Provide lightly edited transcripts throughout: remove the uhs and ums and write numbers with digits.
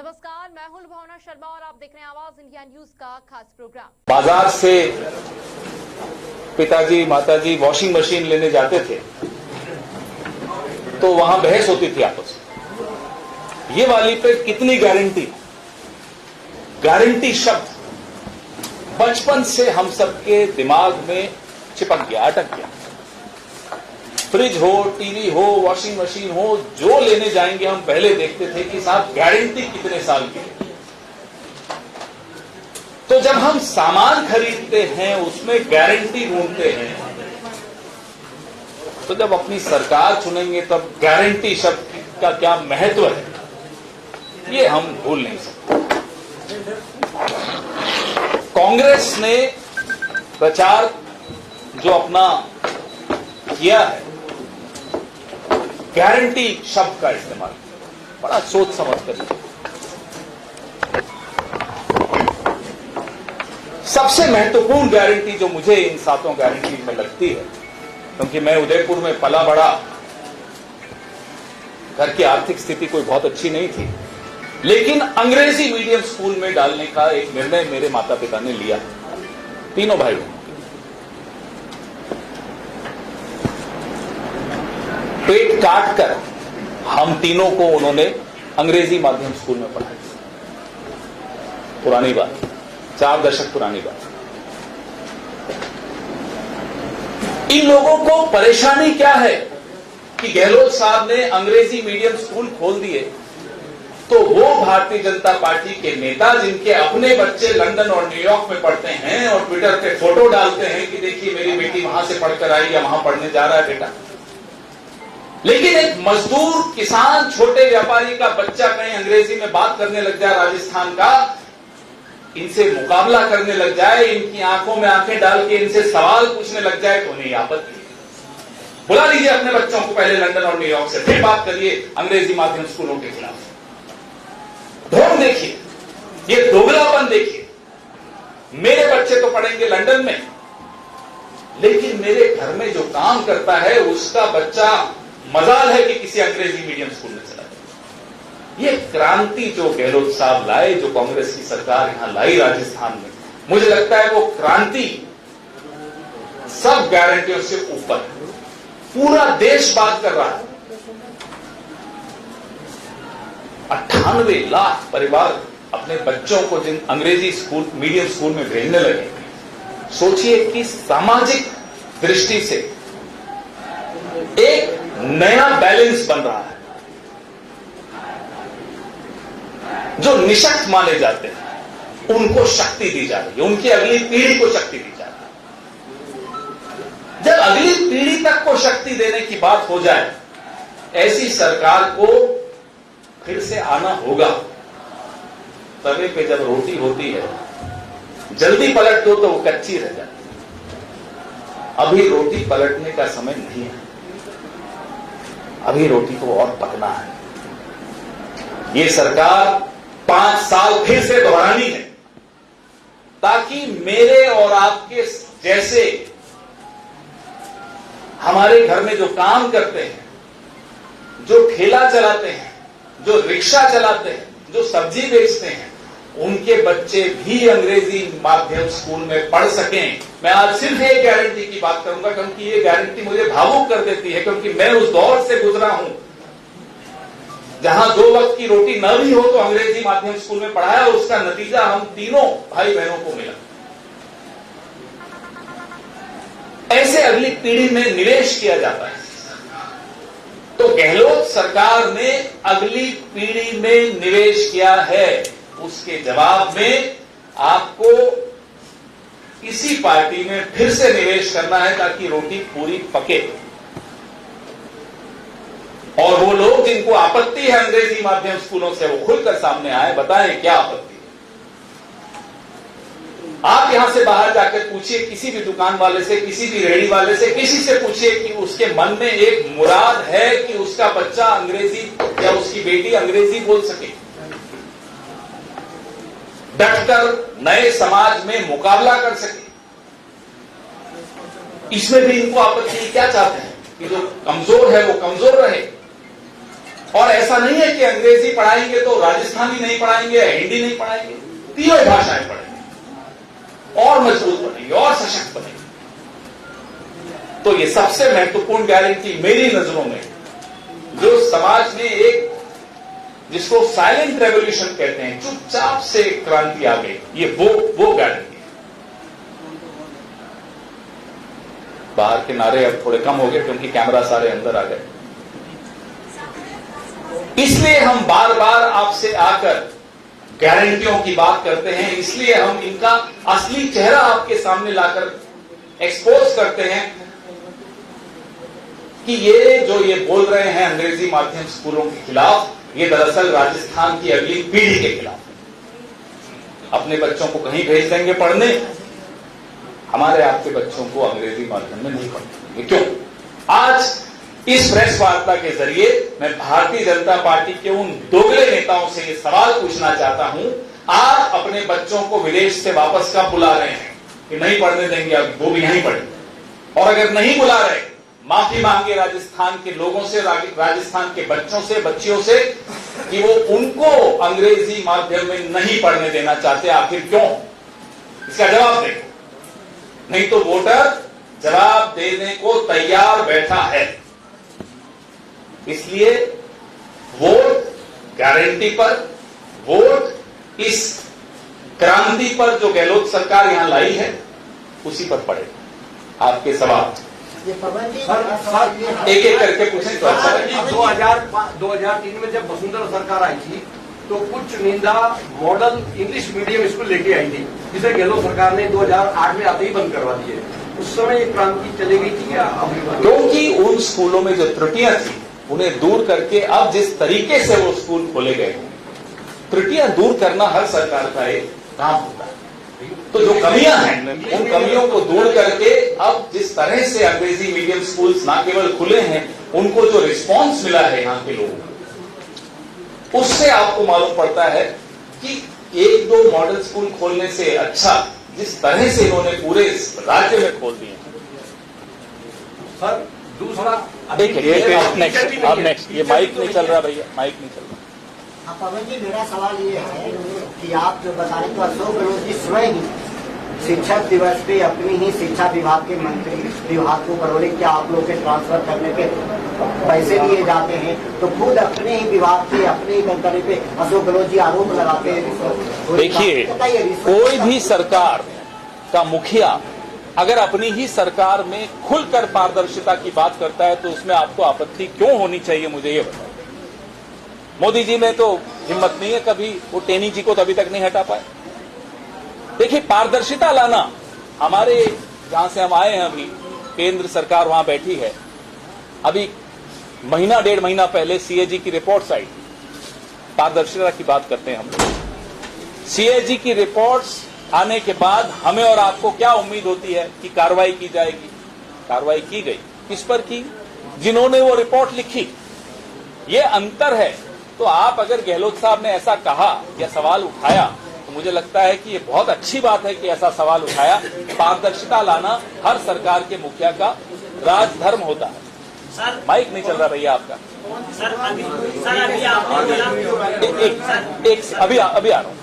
नमस्कार, मैं हूं भावना शर्मा और आप देख रहे हैं आवाज इंडिया न्यूज का खास प्रोग्राम। बाजार से पिताजी माताजी वॉशिंग मशीन लेने जाते थे तो वहां बहस होती थी आपस में, ये वाली पे कितनी गारंटी। गारंटी शब्द बचपन से हम सबके दिमाग में चिपक गया, अटक गया। फ्रिज हो, टीवी हो, वॉशिंग मशीन हो, जो लेने जाएंगे हम पहले देखते थे कि साहब गारंटी कितने साल की है। तो जब हम सामान खरीदते हैं उसमें गारंटी ढूंढते हैं, तो जब अपनी सरकार चुनेंगे तब गारंटी शब्द का क्या महत्व है ये हम भूल नहीं सकते। कांग्रेस ने प्रचार जो अपना किया है, गारंटी शब्द का इस्तेमाल बड़ा सोच समझ कर। सबसे महत्वपूर्ण गारंटी जो मुझे इन सातों गारंटी में लगती है, क्योंकि मैं उदयपुर में पला बड़ा, घर की आर्थिक स्थिति कोई बहुत अच्छी नहीं थी, लेकिन अंग्रेजी मीडियम स्कूल में डालने का एक निर्णय मेरे माता पिता ने लिया, तीनों भाइयों। पेट काट कर हम तीनों को उन्होंने अंग्रेजी माध्यम स्कूल में पढ़ाया। पुरानी बात, 4 दशक पुरानी बात। इन लोगों को परेशानी क्या है कि गहलोत साहब ने अंग्रेजी मीडियम स्कूल खोल दिए, तो वो भारतीय जनता पार्टी के नेता जिनके अपने बच्चे लंदन और न्यूयॉर्क में पढ़ते हैं और ट्विटर पे फोटो डालते हैं कि देखिए मेरी बेटी वहां से पढ़कर आई या वहां पढ़ने जा रहा है बेटा, लेकिन एक मजदूर, किसान, छोटे व्यापारी का बच्चा कहीं अंग्रेजी में बात करने लग जाए राजस्थान का, इनसे मुकाबला करने लग जाए, इनकी आंखों में आंखें डाल के इनसे सवाल पूछने लग जाए, तो उन्हें आपत्ति है। बुला लीजिए अपने बच्चों को पहले लंदन और न्यूयॉर्क से, फिर बात करिए अंग्रेजी माध्यम स्कूलों के खिलाफ। ढोंग देखिए, ये दोगलापन देखिए। मेरे बच्चे तो पढ़ेंगे लंदन में, लेकिन मेरे घर में जो काम करता है उसका बच्चा मजाल है कि किसी अंग्रेजी मीडियम स्कूल में चला जाए। ये क्रांति जो गहलोत साहब लाए, जो कांग्रेस की सरकार यहां लाई राजस्थान में, मुझे लगता है वो क्रांति सब गारंटियों से ऊपर है। पूरा देश बात कर रहा है। 98 लाख परिवार अपने बच्चों को जिन अंग्रेजी स्कूल, मीडियम स्कूल में भेजने लगे, सोचिए कि सामाजिक दृष्टि से एक नया बैलेंस बन रहा है। जो निशक्त माने जाते हैं उनको शक्ति दी जा रही है, उनकी अगली पीढ़ी को शक्ति दी जा रही है। जब अगली पीढ़ी तक को शक्ति देने की बात हो जाए, ऐसी सरकार को फिर से आना होगा। तवे पे जब रोटी होती है, जल्दी पलट दो तो वो कच्ची रह जाती है। अभी रोटी पलटने का समय नहीं है, अभी रोटी को और पकना है। ये सरकार 5 साल फिर से दोहरानी है, ताकि मेरे और आपके जैसे हमारे घर में जो काम करते हैं, जो ठेला चलाते हैं, जो रिक्शा चलाते हैं, जो सब्जी बेचते हैं, उनके बच्चे भी अंग्रेजी माध्यम स्कूल में पढ़ सकें। मैं आज सिर्फ एक गारंटी की बात करूंगा, क्योंकि ये गारंटी मुझे भावुक कर देती है, क्योंकि मैं उस दौर से गुजरा हूं जहां 2 वक्त की रोटी न भी हो तो अंग्रेजी माध्यम स्कूल में पढ़ाया, और उसका नतीजा हम तीनों भाई बहनों को मिला। ऐसे अगली पीढ़ी में निवेश किया जाता है। तो गहलोत सरकार ने अगली पीढ़ी में निवेश किया है, उसके जवाब में आपको इसी पार्टी में फिर से निवेश करना है, ताकि रोटी पूरी पके। और वो लोग जिनको आपत्ति है अंग्रेजी माध्यम स्कूलों से, वो खुलकर सामने आए, बताएं क्या आपत्ति है। आप यहां से बाहर जाकर पूछिए किसी भी दुकान वाले से, किसी भी रेहड़ी वाले से, किसी से पूछिए कि उसके मन में एक मुराद है कि उसका बच्चा अंग्रेजी या उसकी बेटी अंग्रेजी बोल सके, डटकर नए समाज में मुकाबला कर सके। इसमें भी इनको आपत्ति क्या चाहते हैं कि जो कमजोर है वो कमजोर रहे, और ऐसा नहीं है कि अंग्रेजी पढ़ाएंगे तो राजस्थानी नहीं पढ़ाएंगे, हिंदी नहीं पढ़ाएंगे, तीनों भाषाएं पढ़ेंगे और मजबूत बनेंगे और सशक्त बनेंगे। तो ये सबसे महत्वपूर्ण गारंटी मेरी नजरों में, जो समाज ने एक जिसको साइलेंट रेवोल्यूशन कहते हैं, चुपचाप से क्रांति आ गई, ये वो गारंटी है। बाहर के नारे अब थोड़े कम हो गए क्योंकि कैमरा सारे अंदर आ गए, इसलिए हम बार बार आपसे आकर गारंटियों की बात करते हैं, इसलिए हम इनका असली चेहरा आपके सामने लाकर एक्सपोज करते हैं कि ये बोल रहे हैं अंग्रेजी माध्यम स्कूलों के खिलाफ, ये दरअसल राजस्थान की अगली पीढ़ी के खिलाफ है। अपने बच्चों को कहीं भेज देंगे पढ़ने, हमारे आपके बच्चों को अंग्रेजी माध्यम में नहीं पढ़ेंगे। क्यों? आज इस प्रेस वार्ता के जरिए मैं भारतीय जनता पार्टी के उन दोगले नेताओं से ये सवाल पूछना चाहता हूं, आप अपने बच्चों को विदेश से वापस कब बुला रहे हैं कि नहीं पढ़ने देंगे, अब वो भी यहीं पढ़ेंगे? और अगर नहीं बुला रहे, माफी मांगे राजस्थान के लोगों से, राजस्थान के बच्चों से, बच्चियों से कि वो उनको अंग्रेजी माध्यम में नहीं पढ़ने देना चाहते। आखिर क्यों? इसका जवाब दें, नहीं तो वोटर जवाब देने को तैयार बैठा है। इसलिए वोट गारंटी पर, वोट इस क्रांति पर जो गहलोत सरकार यहां लाई है, उसी पर पड़ेगा। आपके सवाल एक एक करके पूछें तो अच्छा लगेगा। 2003 में जब वसुंधरा सरकार आई थी तो कुछ चुनिंदा मॉडल इंग्लिश मीडियम स्कूल लेके आई थी, जिसे गहलोत सरकार ने 2008 में आते ही बंद करवा दिए। उस समय ये क्रांति चली गई थी या अभी? क्योंकि उन स्कूलों में जो त्रुटियां थी उन्हें दूर करके अब जिस तरीके से वो स्कूल खोले गए, त्रुटियां दूर करना हर सरकार का एक काम होता है। तो जो कमियां हैं, उन कमियों को दूर करके अब जिस तरह से अंग्रेजी मीडियम स्कूल्स ना केवल खुले हैं, उनको जो रिस्पांस मिला है यहाँ के लोगों को, उससे आपको मालूम पड़ता है कि एक दो मॉडल स्कूल खोलने से अच्छा जिस तरह से इन्होंने पूरे राज्य में खोल दिए। सर दूसरा, नेक्स्ट ये माइक नहीं चल रहा भैया, माइक नहीं चल रहा। पवन जी, मेरा सवाल ये है कि आप जो बता रहे तो अशोक गहलोत जी स्वयं ही शिक्षक दिवस पे अपनी ही शिक्षा विभाग के मंत्री विभाग को बरौली क्या आप लोग के ट्रांसफर करने पे पैसे दिए जाते हैं, तो खुद अपने ही विभाग के अपने ही मंत्री पे अशोक गहलोत जी आरोप लगाते हैं। देखिए, कोई भी सरकार का मुखिया अगर अपनी ही सरकार में खुलकर पारदर्शिता की बात करता है तो उसमें आपको आपत्ति क्यों होनी चाहिए, मुझे ये बताओ। मोदी जी में तो हिम्मत नहीं है, कभी वो टेनी जी को तो अभी तक नहीं हटा पाए। देखिए, पारदर्शिता लाना, हमारे जहां से हम आए हैं अभी केंद्र सरकार वहां बैठी है, अभी महीना डेढ़ महीना पहले सीएजी की रिपोर्ट्स आई, पारदर्शिता की बात करते हैं हम लोग। सीएजी की रिपोर्ट्स आने के बाद हमें और आपको क्या उम्मीद होती है कि कार्रवाई की जाएगी। कार्रवाई की गई, किस पर की? जिन्होंने वो रिपोर्ट लिखी। ये अंतर है। तो आप अगर गहलोत साहब ने ऐसा कहा या सवाल उठाया तो मुझे लगता है कि ये बहुत अच्छी बात है कि ऐसा सवाल उठाया। पारदर्शिता लाना हर सरकार के मुखिया का राजधर्म होता है। सर, माइक नहीं चल रहा भैया आपका। सर अभी आपने अभी आ रहा हूँ।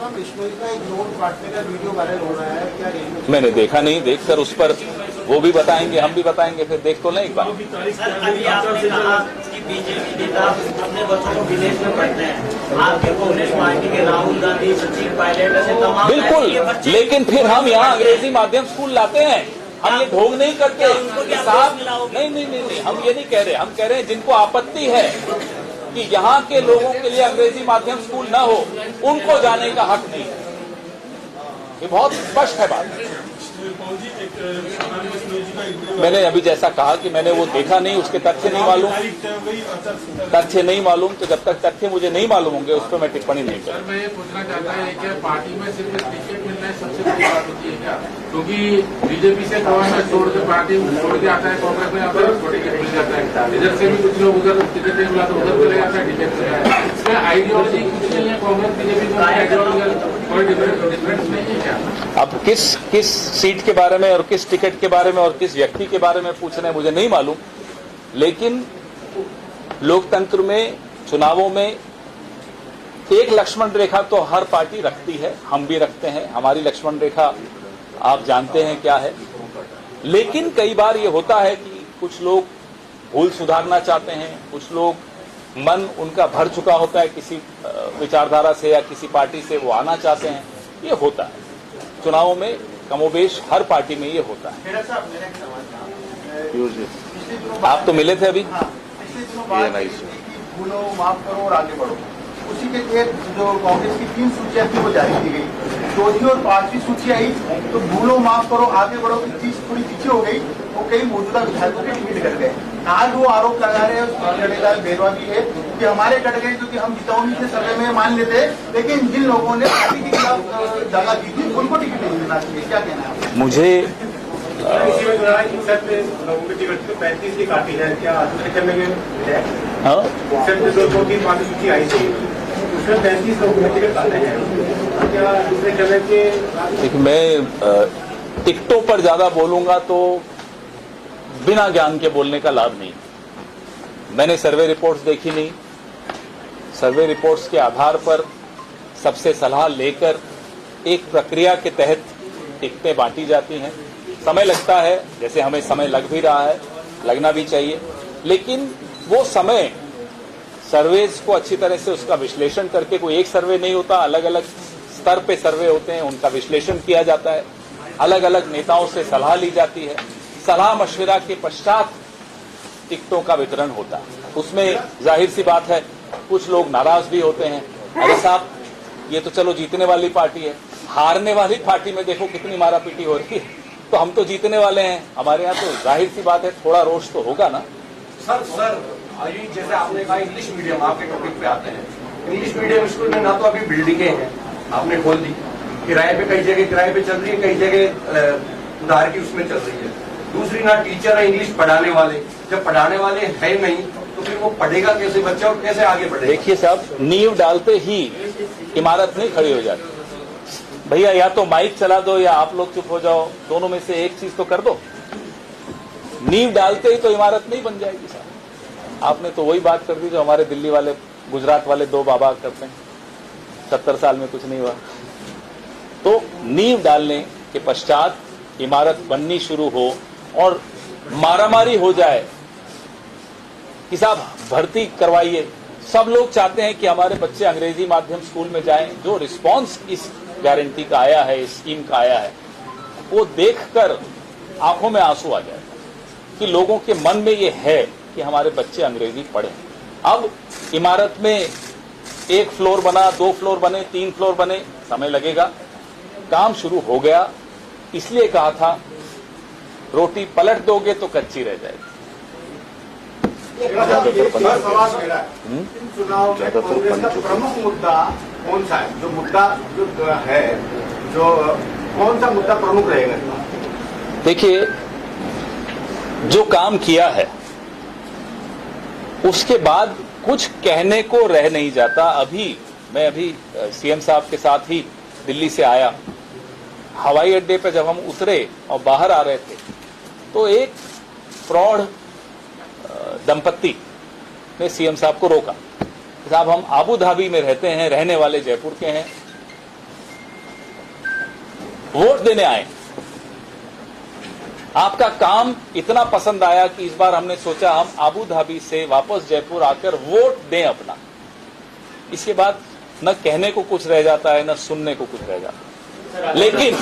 बिश्नोई का एक नोट बांटने का वीडियो वायरल हो रहा है, क्या रेलवे? मैंने देखा नहीं, देखकर उस पर वो भी बताएंगे, हम भी बताएंगे, फिर देख तो नहीं एक बार। सर, अभी आपने कहा कि बीजेपी नेता अपने बच्चों को विदेश में पढ़ते हैं, आपके कांग्रेस पार्टी के राहुल गांधी, सचिन पायलट ऐसे तमाम बिल्कुल, लेकिन फिर हम यहाँ अंग्रेजी माध्यम स्कूल लाते हैं, हम ये ढोंग नहीं करते साहब। नहीं, हम ये नहीं कह रहे, हम कह रहे हैं जिनको आपत्ति है कि यहाँ के लोगों के लिए अंग्रेजी माध्यम स्कूल न हो, उनको जाने का हक नहीं है। ये बहुत स्पष्ट है बात। मैंने अभी जैसा कहा कि मैंने वो देखा नहीं, उसके तथ्य नहीं मालूम, तो जब तक तथ्य मुझे नहीं मालूम होंगे उस पर मैं टिप्पणी नहीं करूँ। मैं ये पूछना चाहता है कि पार्टी में सिर्फ टिकट मिलना सबसे बड़ी बात होती है क्या? क्योंकि बीजेपी से गवर्नमेंट छोड़ के पार्टी छोड़ के आता है, कांग्रेस में आता है, टिकट मिल जाता है। इधर से भी कुछ लोग उधर टिकट नहीं मिला तो उधर चले जाता है, टिकट मिल जाता है। इसमें आइडियोलॉजी कुछ नहीं है, कांग्रेस बीजेपी में आइडियोलॉजिकल कोई डिफरेंस नहीं है क्या? अब किस सीट के बारे में और किस टिकट के बारे में और किस व्यक्ति के बारे में पूछ रहे हैं मुझे नहीं मालूम, लेकिन लोकतंत्र में, चुनावों में एक लक्ष्मण रेखा तो हर पार्टी रखती है, हम भी रखते हैं। हमारी लक्ष्मण रेखा आप जानते हैं क्या है। लेकिन कई बार ये होता है कि कुछ लोग भूल सुधारना चाहते हैं, कुछ लोग मन उनका भर चुका होता है किसी विचारधारा से या किसी पार्टी से, वो आना चाहते हैं। ये होता है चुनावों में, कमोबेश हर पार्टी में ये होता है। आप तो मिले थे अभी। पिछले दिनों बात की कि भूलो, माफ करो और आगे बढ़ो। उसी के तहत जो कांग्रेस की 3 सूचियां थी वो जारी की गई। चौथी और 5वीं सूची आई तो भूलो, माफ करो, आगे बढ़ो की चीज थोड़ी पीछे हो गई। वो कई मौजूदा विधायकों के टिकट कट गए। आज वो आरोप लगा रहे हैं, बेरवा भी है कि हमारे कट गए क्योंकि हम जिताऊंगी के सर्वे में मान लेते, लेकिन जिन लोगों ने पार्टी के खिलाफ जगह की थी उनको टिकट नहीं मिलना चाहिए। क्या कहना है? मुझे 35 की काफी है क्या? हाँ? 2-3-5 सूची आई थी, उसमें 35 लोग टिकट काटे हैं। क्या दूसरे चरण के? देखिए, मैं टिकटों पर ज्यादा बोलूंगा तो बिना ज्ञान के बोलने का लाभ नहीं। मैंने सर्वे रिपोर्ट्स देखी नहीं। सर्वे रिपोर्ट्स के आधार पर सबसे सलाह लेकर एक प्रक्रिया के तहत टिकटें बांटी जाती हैं। समय लगता है, जैसे हमें समय लग भी रहा है, लगना भी चाहिए, लेकिन वो समय सर्वेज को अच्छी तरह से उसका विश्लेषण करके, कोई एक सर्वे नहीं होता, अलग अलग स्तर पे सर्वे होते हैं, उनका विश्लेषण किया जाता है, अलग अलग नेताओं से सलाह ली जाती है, सलाह मशविरा के पश्चात टिकटों का वितरण होता है। उसमें जाहिर सी बात है कुछ लोग नाराज भी होते हैं, अरे साहब ये तो चलो जीतने वाली पार्टी है, हारने वाली पार्टी में देखो कितनी मारापीटी हो रही है, तो हम तो जीतने वाले हैं, हमारे यहाँ तो जाहिर सी बात है थोड़ा रोष तो होगा ना। सर जैसे आपने कहा इंग्लिश मीडियम, आपके टॉपिक पे आते हैं, इंग्लिश मीडियम स्कूल में ना तो अभी बिल्डिंगें हैं, आपने खोल दी, किराए पे कई जगह किराए पे चल रही है, कई जगह उधार की उसमें चल रही है। दूसरी ना टीचर है इंग्लिश पढ़ाने वाले, जब पढ़ाने वाले है नहीं तो फिर वो पढ़ेगा कैसे बच्चा और कैसे आगे बढ़ेगा? देखिए साहब, नींव डालते ही इमारत नहीं खड़ी हो जाती। भैया या तो माइक चला दो या आप लोग चुप हो जाओ, दोनों में से एक चीज तो कर दो। नींव डालते ही तो इमारत नहीं बन जाएगी साहब। आपने तो वही बात कर दी जो हमारे दिल्ली वाले, गुजरात वाले 2 बाबा करते हैं, 70 साल में कुछ नहीं हुआ। तो नींव डालने के पश्चात इमारत बननी शुरू हो और मारामारी हो जाए कि साहब भर्ती करवाइए। सब लोग चाहते हैं कि हमारे बच्चे अंग्रेजी माध्यम स्कूल में जाएं। जो रिस्पांस इस गारंटी का आया है, इस स्कीम का आया है, वो देखकर आंखों में आंसू आ जाए कि लोगों के मन में ये है कि हमारे बच्चे अंग्रेजी पढ़ें। अब इमारत में 1 फ्लोर बना, 2 फ्लोर बने, 3 फ्लोर बने, समय लगेगा। काम शुरू हो गया, इसलिए कहा था रोटी पलट दोगे तो कच्ची रह जाएगी। सवाल मेरा है, चुनाव में कांग्रेस का प्रमुख मुद्दा कौन सा है? जो मुद्दा जो है, जो कौन सा मुद्दा प्रमुख रहेगा? देखिए, जो काम किया है उसके बाद कुछ कहने को रह नहीं जाता। मैं अभी सीएम साहब के साथ ही दिल्ली से आया। हवाई अड्डे पे जब हम उतरे और बाहर आ रहे थे तो एक प्रौढ़ दंपत्ति ने सीएम साहब को रोका। साहब हम आबू धाबी में रहते हैं, रहने वाले जयपुर के हैं, वोट देने आए, आपका काम इतना पसंद आया कि इस बार हमने सोचा हम आबू धाबी से वापस जयपुर आकर वोट दें अपना। इसके बाद न कहने को कुछ रह जाता है, न सुनने को कुछ रह जाता है। लेकिन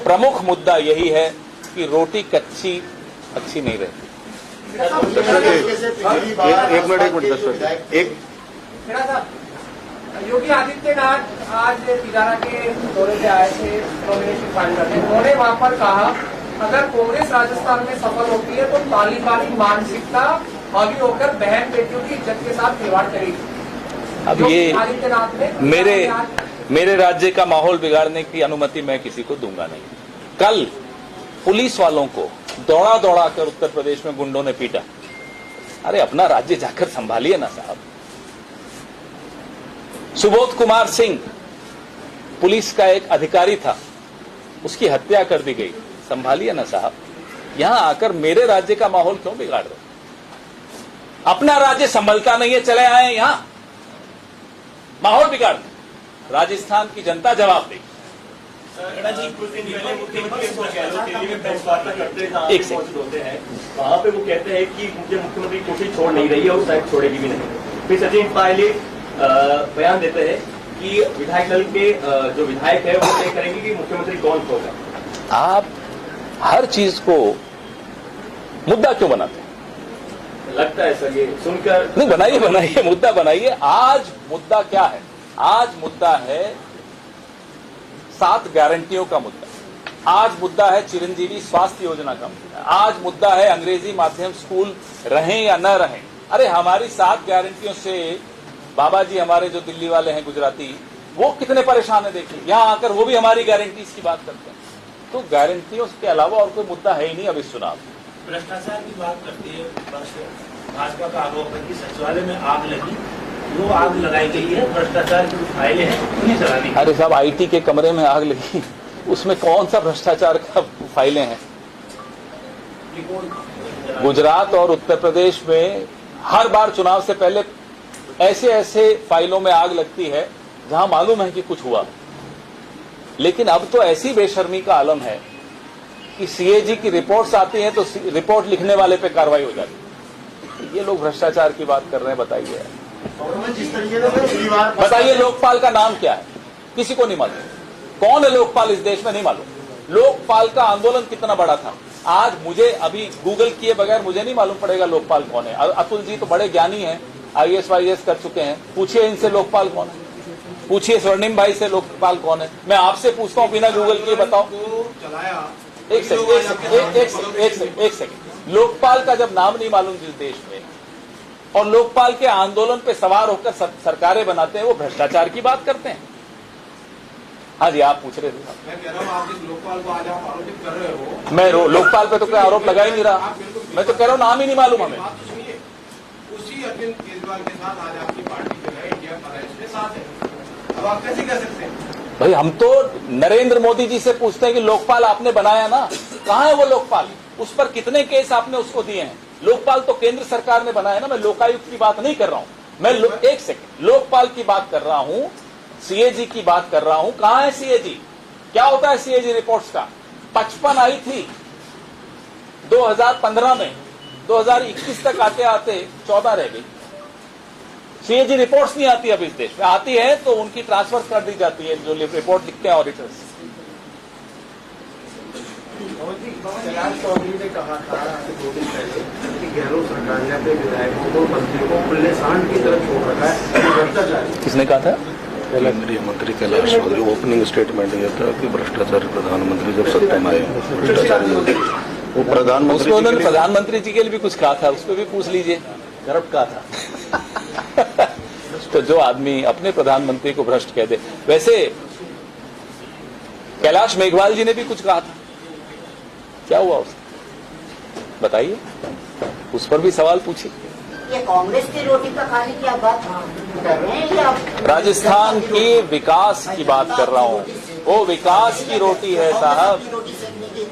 प्रमुख मुद्दा यही है कि रोटी कच्ची अच्छी नहीं रहती। एक मिनट योगी आदित्यनाथ आज तिगारा के दौरे पे आए थे नॉमिनेशन फाइल करने। उन्होंने वहां पर कहा अगर कांग्रेस राजस्थान में सफल होती है तो तालिबानी मानसिकता हावी होकर बहन बेटियों की इज्जत के साथ खिलवाड़ करेगी। अब ये मेरे राज्य का माहौल बिगाड़ने की अनुमति मैं किसी को दूंगा नहीं। कल पुलिस वालों को दौड़ा दौड़ा कर उत्तर प्रदेश में गुंडों ने पीटा। अरे अपना राज्य जाकर संभालिए ना साहब। सुबोध कुमार सिंह पुलिस का एक अधिकारी था, उसकी हत्या कर दी गई, संभालिए ना साहब। यहां आकर मेरे राज्य का माहौल क्यों बिगाड़ रहे? अपना राज्य संभलता नहीं है, चले आए यहां माहौल बिगाड़ दिया। राजस्थान की जनता जवाब देगी। जी कुछ दिन पहले मुख्यमंत्री गहलोत दिल्ली में प्रेस वार्ता करते हैं, एक सेकंड। मौजूद होते हैं, वहां पे वो कहते हैं कि मुख्यमंत्री कोशिश छोड़ नहीं रही है और शायद छोड़ेगी भी नहीं। फिर सचिन पायलट बयान देते हैं कि विधायक दल के जो विधायक है वो तय करेंगे कि मुख्यमंत्री कौन होगा। आप हर चीज को मुद्दा क्यों बनाते हैं? लगता है सर ये सुनकर नहीं, बनाइए बनाइए, मुद्दा बनाइए। आज मुद्दा क्या है? आज मुद्दा है 7 गारंटियों का मुद्दा। आज मुद्दा है चिरंजीवी स्वास्थ्य योजना का मुद्दा। आज मुद्दा है अंग्रेजी माध्यम स्कूल रहें या न रहें। अरे हमारी 7 गारंटियों से बाबा जी हमारे जो दिल्ली वाले हैं गुजराती, वो कितने परेशान है देखिए। यहां आकर वो भी हमारी गारंटीज की बात करते हैं। तो गारंटियों के अलावा और कोई मुद्दा है ही नहीं अब इस चुनाव। भ्रष्टाचार की बात करती है भाजपा का आरोप है कि सचिवालय में आग लगी, वो आग लगाई गई है, भ्रष्टाचार की फाइलें हैं उन्हें जलानी। अरे साहब, आईटी के कमरे में आग लगी, उसमें कौन सा भ्रष्टाचार का फाइलें हैं? गुजरात और उत्तर प्रदेश में हर बार चुनाव से पहले ऐसे ऐसे फाइलों में आग लगती है जहां मालूम है कि कुछ हुआ। लेकिन अब तो ऐसी बेशर्मी का आलम है कि सीएजी की रिपोर्ट्स आती हैं तो रिपोर्ट लिखने वाले पे कार्रवाई हो जाती है। ये लोग भ्रष्टाचार की बात कर रहे हैं। बताइए बताइए, लोकपाल का नाम क्या है? किसी को नहीं मालूम। कौन है लोकपाल इस देश में? नहीं मालूम। लोकपाल का आंदोलन कितना बड़ा था। आज मुझे अभी गूगल किए बगैर मुझे नहीं मालूम पड़ेगा लोकपाल कौन है। अतुल जी तो बड़े ज्ञानी हैं, IAS वाईएएस कर चुके हैं। पूछिए इनसे लोकपाल कौन है, पूछिए स्वर्णिम भाई से लोकपाल कौन है। मैं आपसे पूछता हूं बिना गूगल किए, बताओ। एक सेकंड। लोकपाल का जब नाम नहीं मालूम जिस देश में, और लोकपाल के आंदोलन पे सवार होकर सरकारें बनाते हैं, वो भ्रष्टाचार की बात करते हैं। हाँ जी, आप पूछ रहे थे। मैं कह रहा हूँ आप जिस लोकपाल को आज आप आरोपित कर रहे हो, मैं लोकपाल पे तो कोई आरोप लगा ही नहीं रहा। मैं तो कह रहा हूँ नाम ही नहीं मालूम हमें। बात तो सुनिए, उसी अरविंद केजरीवाल के साथ आज आपकी पार्टी जो है इंडिया अलायंस में साथ है। अब आप कैसे कह सकते हैं? भाई हम तो नरेंद्र मोदी जी से पूछते हैं कि लोकपाल आपने बनाया ना, कहाँ है वो लोकपाल? उस पर कितने केस आपने उसको दिए हैं? लोकपाल तो केंद्र सरकार ने बनाया ना। मैं लोकायुक्त की बात नहीं कर रहा हूं, मैं एक सेकंड लोकपाल की बात कर रहा हूं, सीएजी की बात कर रहा हूं। कहां है सीएजी? क्या होता है सीएजी रिपोर्ट्स का? 55 आई थी 2015 में, 2021 तक आते आते 14 रह गई। सीएजी रिपोर्ट्स नहीं आती अब इस देश में। आती है तो उनकी ट्रांसफर कर दी जाती है जो रिपोर्ट लिखते हैं ऑडिटर्स। कैलाश चौधरी ने कहा था 2 दिन पहले कि गहलोत सरकार ने अपने विधायकों को, मंत्रियों को खुले सांड की तरफ छोड़ रखा है, भ्रष्टाचार। किसने कहा था? केंद्रीय मंत्री कैलाश चौधरी ओपनिंग स्टेटमेंट दिया था कि भ्रष्टाचारी प्रधानमंत्री जब सत्ता में आए भ्रष्टाचारी वो प्रधानमंत्री, उसमें उन्होंने प्रधानमंत्री जी के लिए भी कुछ कहा था, उस पर भी पूछ लीजिए। करप्ट कहा था। तो जो आदमी अपने प्रधानमंत्री को भ्रष्ट कह दे, वैसे कैलाश मेघवाल जी ने भी कुछ कहा था, क्या हुआ उससे बताइए? उस पर भी सवाल पूछिए। ये कांग्रेस की रोटी पर खाने की आप बात कर रहे हैं या राजस्थान के विकास की बात कर रहा हूं। वो विकास की रोटी है साहब,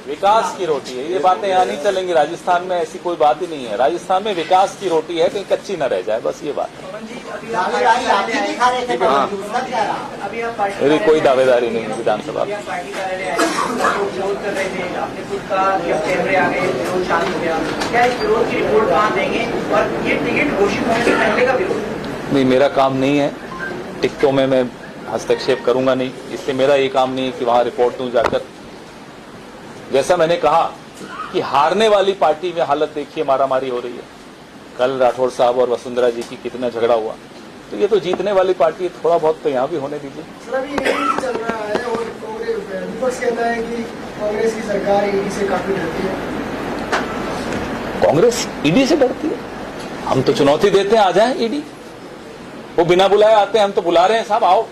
विकास की रोटी है। ये बातें यहाँ नहीं चलेंगी। राजस्थान में ऐसी कोई बात ही नहीं है। राजस्थान में विकास की रोटी है, कहीं कच्ची न रह जाए, बस ये बात है। मेरी कोई दावेदारी नहीं है विधानसभा में। नहीं, मेरा काम नहीं है टिकटों में मैं हस्तक्षेप करूंगा नहीं। इसलिए मेरा ये काम नहीं है कि वहां रिपोर्ट दूं जाकर। जैसा मैंने कहा कि हारने वाली पार्टी में हालत देखिए, मारामारी हो रही है। कल राठौर साहब और वसुंधरा जी की कितना झगड़ा हुआ। तो ये तो जीतने वाली पार्टी है, थोड़ा बहुत तो यहाँ भी होने दीजिए। चल रहा है और विपक्ष कहता है कि कांग्रेस की सरकार ईडी से काफी डरती है। कांग्रेस ईडी से डरती है? हम तो चुनौती देते हैं, आ जाए ईडी। वो बिना बुलाए आते हैं, हम तो बुला रहे हैं साहब आओ।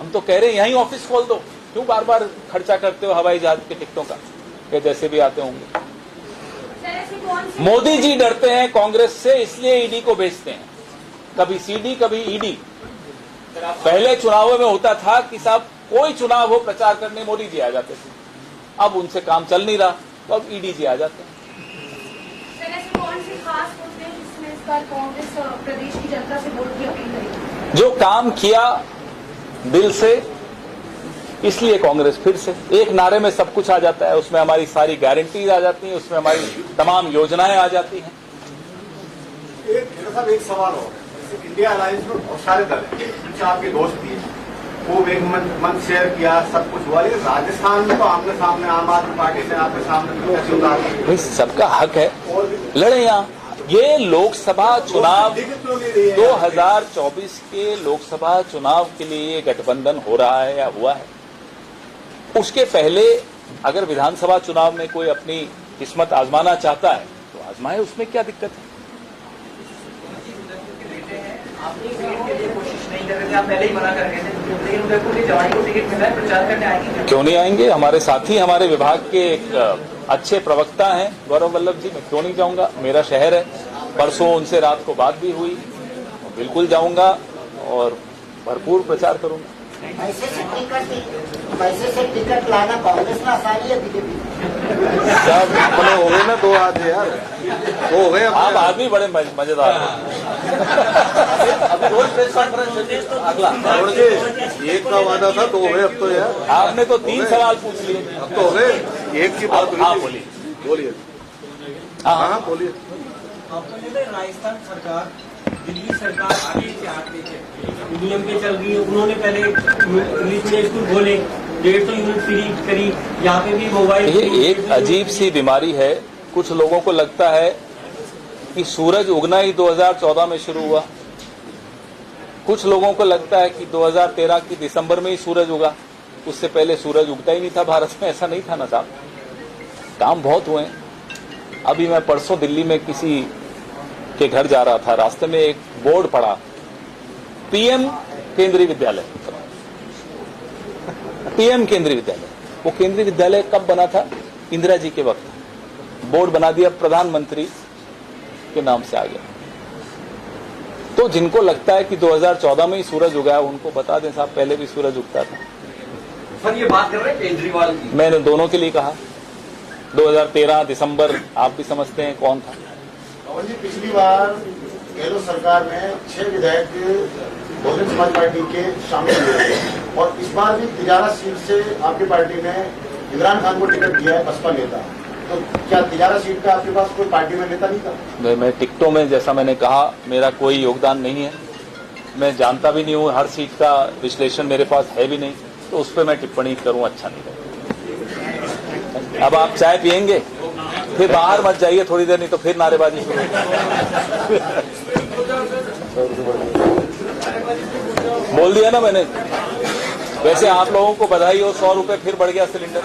हम तो कह रहे हैं यहीं ऑफिस खोल दो, क्यों बार बार खर्चा करते हो हवाई जहाज के टिकटों का? या जैसे भी आते होंगे। मोदी जी डरते हैं कांग्रेस से, इसलिए ईडी को भेजते हैं। कभी सीडी कभी ईडी। पहले चुनावों में होता था कि साहब कोई चुनाव हो प्रचार करने मोदी जी आ जाते थे। अब उनसे काम चल नहीं रहा तो अब ईडी जी आ जाते हैं। कौन सी खास मुद्दे जिसमें बार कांग्रेस प्रदेश की जनता से वोट की अपील करेगी? जो काम किया दिल से, इसलिए कांग्रेस फिर से एक नारे में सब कुछ आ जाता है। उसमें हमारी सारी गारंटीज आ जाती हैं, उसमें हमारी तमाम योजनाएं आ जाती हैं। एक सवाल हो, इंडिया अलायंस में बहुत सारे दल हैं, कुछ आपके दोस्त भी हैं, वो एक मंच शेयर किया, सब कुछ हुआ, लेकिन राजस्थान में तो आमने सामने आम आदमी पार्टी से आपके सामने भाई सबका हक है, लड़े यहाँ। ये लोकसभा चुनाव 2024 के लोकसभा चुनाव के लिए गठबंधन हो रहा है या हुआ है। उसके पहले अगर विधानसभा चुनाव में कोई अपनी किस्मत आजमाना चाहता है तो आजमाए, उसमें क्या दिक्कत है। कोशिश नहीं कर रहे थे, आप पहले ही मना कर रहे थे, लेकिन उदयपुर की जवानी को टिकट मिला है, प्रचार करने आएंगे? क्यों नहीं आएंगे? हमारे साथी, हमारे विभाग के एक अच्छे प्रवक्ता हैं गौरव वल्लभ जी, मैं क्यों नहीं जाऊंगा? मेरा शहर है, परसों उनसे रात को बात भी हुई, बिल्कुल जाऊंगा और भरपूर प्रचार करूंगा। पैसे से टिकट लाना कांग्रेस में आसानी है बीजेपी? अपने हो गए ना 2 आज यार, वो हो गए। आप आदमी बड़े मजेदार हैं। अगला एक का वादा था, 2 हो गए अब तो यार। आपने तो 3 सवाल पूछ लिए, अब तो हो गए, एक की बात। हाँ बोलिए, बोलिए। हाँ बोलिए। राजस्थान सरकार दिल्ली सरकार आगे से आते थे, नियम पे चल रही है। उन्होंने पहले इंग्लिश मीडियम स्कूल खोले, 150 यूनिट फ्री करी, यहाँ पे भी मोबाइल। ये एक अजीब सी बीमारी है। कुछ लोगों को लगता है कि सूरज उगना ही 2014 में शुरू हुआ, कुछ लोगों को लगता है कि 2013 की दिसंबर में ही सूरज उगा, उससे पहले सूरज उगता ही नहीं था भारत में। ऐसा नहीं था ना साहब, काम बहुत हुए। अभी मैं परसों दिल्ली में किसी के घर जा रहा था, रास्ते में एक बोर्ड पड़ा, पीएम केंद्रीय विद्यालय। पीएम केंद्रीय विद्यालय, वो केंद्रीय विद्यालय कब बना था? इंदिरा जी के वक्त। बोर्ड बना दिया प्रधानमंत्री के नाम से आ गया। तो जिनको लगता है कि 2014 में ही सूरज उगा, उनको बता दें साहब, पहले भी सूरज उगता था। सर ये बात कर रहे हैं केजरीवाल की, मैंने दोनों के लिए कहा। 2013 दिसंबर, आप भी समझते हैं कौन था। जी पिछली बार गहलोत सरकार में 6 विधायक बहुजन समाज पार्टी के शामिल हुए और इस बार भी तिजारा सीट से आपकी पार्टी ने इमरान खान को टिकट दिया है, बसपा नेता। तो क्या तिजारा सीट का आपके पास कोई पार्टी में नेता नहीं था? मैं टिकटों में, जैसा मैंने कहा, मेरा कोई योगदान नहीं है। मैं जानता भी नहीं हूँ, हर सीट का विश्लेषण मेरे पास है भी नहीं, तो उस पर मैं टिप्पणी करूँ अच्छा नहीं लगता। अब आप चाय पियेंगे, फिर बाहर मत जाइए थोड़ी देर, नहीं तो फिर नारेबाजी शुरू। बोल दिया ना मैंने। वैसे आप लोगों को बधाई हो, 100 रुपए फिर बढ़ गया सिलेंडर।